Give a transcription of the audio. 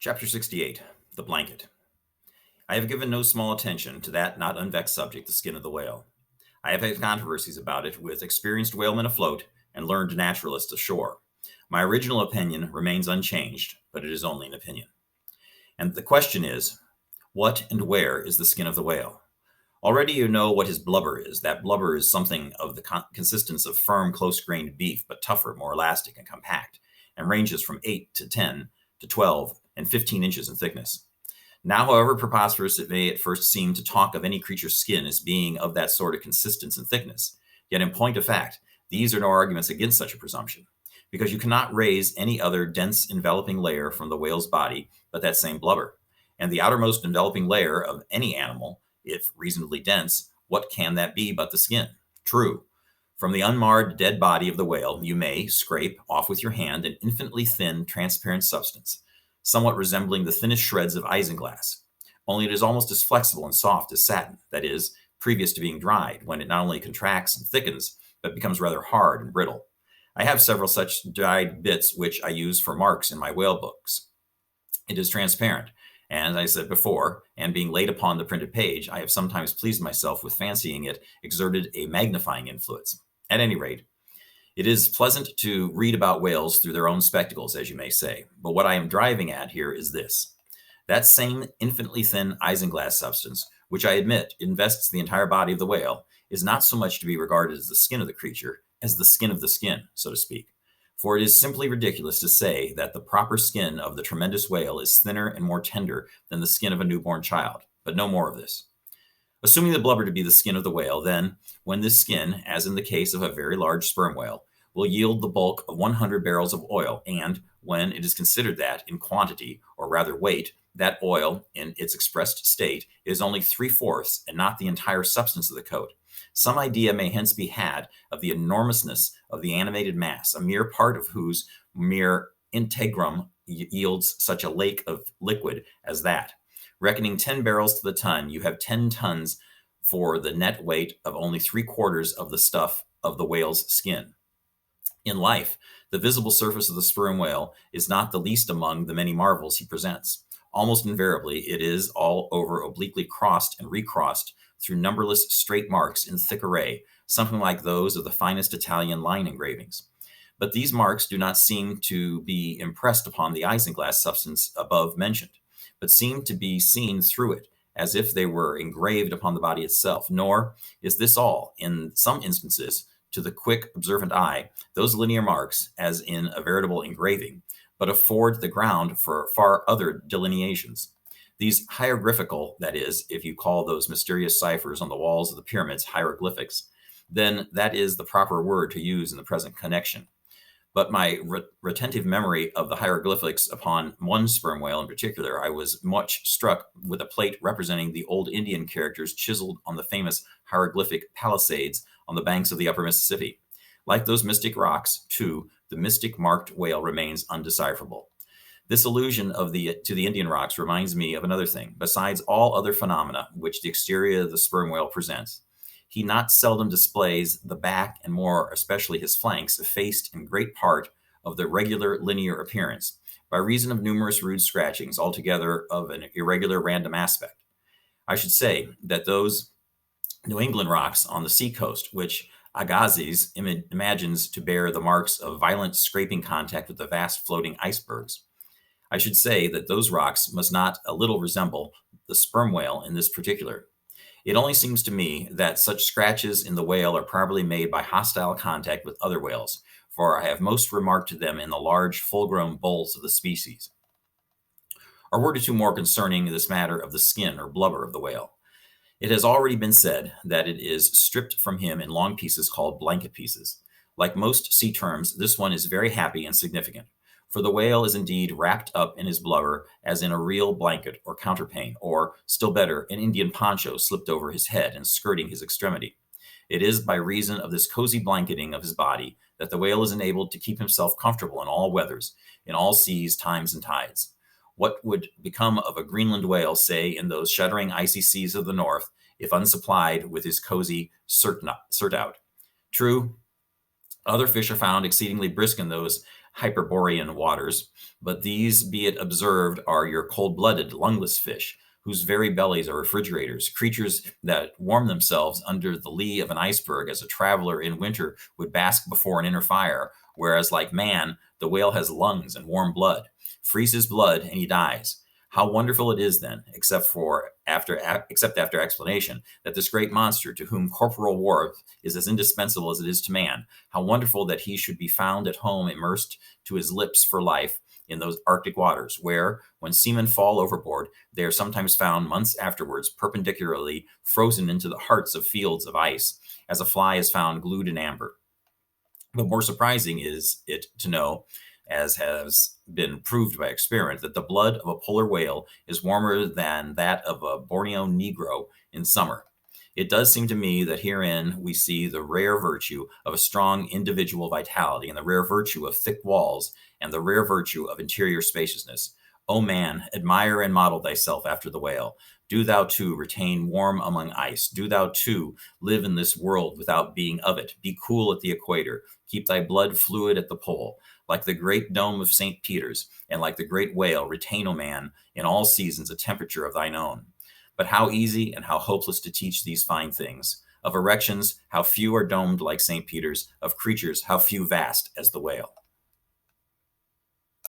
Chapter 68, The Blanket. I have given no small attention to that not unvexed subject, the skin of the whale. I have had controversies about it with experienced whalemen afloat and learned naturalists ashore. My original opinion remains unchanged, but it is only an opinion. And the question is, what and where is the skin of the whale? Already you know what his blubber is. That blubber is something of the consistence of firm, close-grained beef, but tougher, more elastic, and compact, and ranges from 8 to 10 to 12 and 15 inches in thickness. Now, however preposterous it may at first seem to talk of any creature's skin as being of that sort of consistence and thickness, yet in point of fact, these are no arguments against such a presumption, because you cannot raise any other dense enveloping layer from the whale's body but that same blubber. And the outermost enveloping layer of any animal, if reasonably dense, what can that be but the skin? True. From the unmarred dead body of the whale, you may scrape off with your hand an infinitely thin, transparent substance, somewhat resembling the thinnest shreds of isinglass, only it is almost as flexible and soft as satin, that is, previous to being dried, when it not only contracts and thickens, but becomes rather hard and brittle. I have several such dried bits which I use for marks in my whale books. It is transparent, and as I said before, and being laid upon the printed page, I have sometimes pleased myself with fancying it exerted a magnifying influence. At any rate, it is pleasant to read about whales through their own spectacles, as you may say. But what I am driving at here is this. That same infinitely thin isinglass substance, which I admit invests the entire body of the whale, is not so much to be regarded as the skin of the creature as the skin of the skin, so to speak. For it is simply ridiculous to say that the proper skin of the tremendous whale is thinner and more tender than the skin of a newborn child. But no more of this. Assuming the blubber to be the skin of the whale, then, when this skin, as in the case of a very large sperm whale, will yield the bulk of 100 barrels of oil, and when it is considered that, in quantity, or rather weight, that oil, in its expressed state, is only 3/4 and not the entire substance of the coat, some idea may hence be had of the enormousness of the animated mass, a mere part of whose mere integrum yields such a lake of liquid as that. Reckoning 10 barrels to the ton, you have 10 tons for the net weight of only 3/4 of the stuff of the whale's skin. In life, the visible surface of the sperm whale is not the least among the many marvels he presents. Almost invariably, it is all over obliquely crossed and recrossed through numberless straight marks in thick array, something like those of the finest Italian line engravings. But these marks do not seem to be impressed upon the isinglass substance above mentioned, but seem to be seen through it, as if they were engraved upon the body itself. Nor is this all. In some instances, to the quick, observant eye, those linear marks, as in a veritable engraving, but afford the ground for far other delineations. These hieroglyphical, that is, if you call those mysterious ciphers on the walls of the pyramids hieroglyphics, then that is the proper word to use in the present connection. But my retentive memory of the hieroglyphics upon one sperm whale in particular, I was much struck with a plate representing the old Indian characters chiseled on the famous hieroglyphic palisades on the banks of the upper Mississippi. Like those mystic rocks, too, the mystic marked whale remains undecipherable. This allusion to the Indian rocks reminds me of another thing. Besides all other phenomena which the exterior of the sperm whale presents, he not seldom displays the back, and more especially his flanks, effaced in great part of the regular linear appearance, by reason of numerous rude scratchings, altogether of an irregular random aspect. I should say that those New England rocks on the seacoast, which Agassiz imagines to bear the marks of violent scraping contact with the vast floating icebergs, I should say that those rocks must not a little resemble the sperm whale in this particular. It only seems to me that such scratches in the whale are probably made by hostile contact with other whales, for I have most remarked them in the large, full-grown bulls of the species. A word or two more concerning this matter of the skin or blubber of the whale. It has already been said that it is stripped from him in long pieces called blanket pieces. Like most sea terms, this one is very happy and significant, for the whale is indeed wrapped up in his blubber as in a real blanket or counterpane, or, still better, an Indian poncho slipped over his head and skirting his extremity. It is by reason of this cozy blanketing of his body that the whale is enabled to keep himself comfortable in all weathers, in all seas, times, and tides. What would become of a Greenland whale, say, in those shuddering icy seas of the north, if unsupplied with his cozy surtout? True, other fish are found exceedingly brisk in those Hyperborean waters, but these, be it observed, are your cold-blooded, lungless fish, whose very bellies are refrigerators, creatures that warm themselves under the lee of an iceberg as a traveler in winter would bask before an inner fire, whereas, like man, the whale has lungs and warm blood. Freeze his blood and he dies. How wonderful it is then, except after explanation, that this great monster, to whom corporal warmth is as indispensable as it is to man, how wonderful that he should be found at home immersed to his lips for life in those Arctic waters, where, when seamen fall overboard, they are sometimes found months afterwards perpendicularly frozen into the hearts of fields of ice, as a fly is found glued in amber. But more surprising is it to know, as has been proved by experiment, that the blood of a polar whale is warmer than that of a Borneo Negro in summer. It does seem to me that herein we see the rare virtue of a strong individual vitality, and the rare virtue of thick walls, and the rare virtue of interior spaciousness. O man, admire and model thyself after the whale. Do thou too retain warm among ice. Do thou too live in this world without being of it. Be cool at the equator. Keep thy blood fluid at the pole. Like the great dome of St. Peter's, and like the great whale, retain, O man, in all seasons a temperature of thine own. But how easy and how hopeless to teach these fine things. Of erections, how few are domed like St. Peter's. Of creatures, how few vast as the whale.